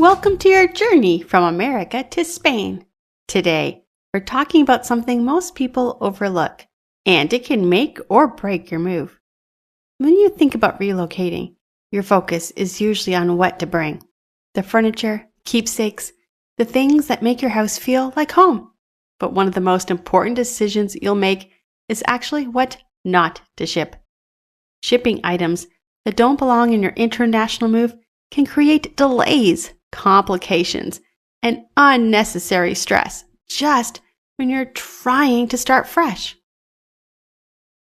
Welcome to your journey from America to Spain. Today, we're talking about something most people overlook, and it can make or break your move. When you think about relocating, your focus is usually on what to bring. The furniture, keepsakes, the things that make your house feel like home. But one of the most important decisions you'll make is actually what not to ship. Shipping items that don't belong in your international move can create delays, complications, and unnecessary stress just when you're trying to start fresh.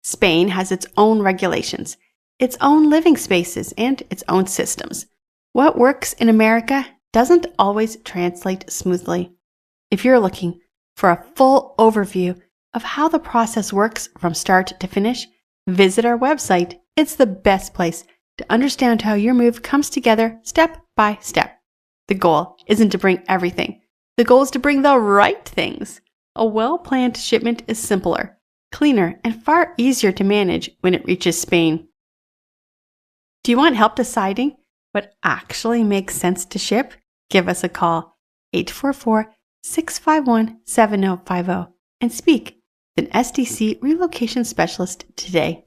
Spain has its own regulations, its own living spaces, and its own systems. What works in America doesn't always translate smoothly. If you're looking for a full overview of how the process works from start to finish, visit our website. It's the best place to understand how your move comes together step by step. The goal isn't to bring everything. The goal is to bring the right things. A well-planned shipment is simpler, cleaner, and far easier to manage when it reaches Spain. Do you want help deciding what actually makes sense to ship? Give us a call, 844-651-7050, and speak with an SDC relocation specialist today.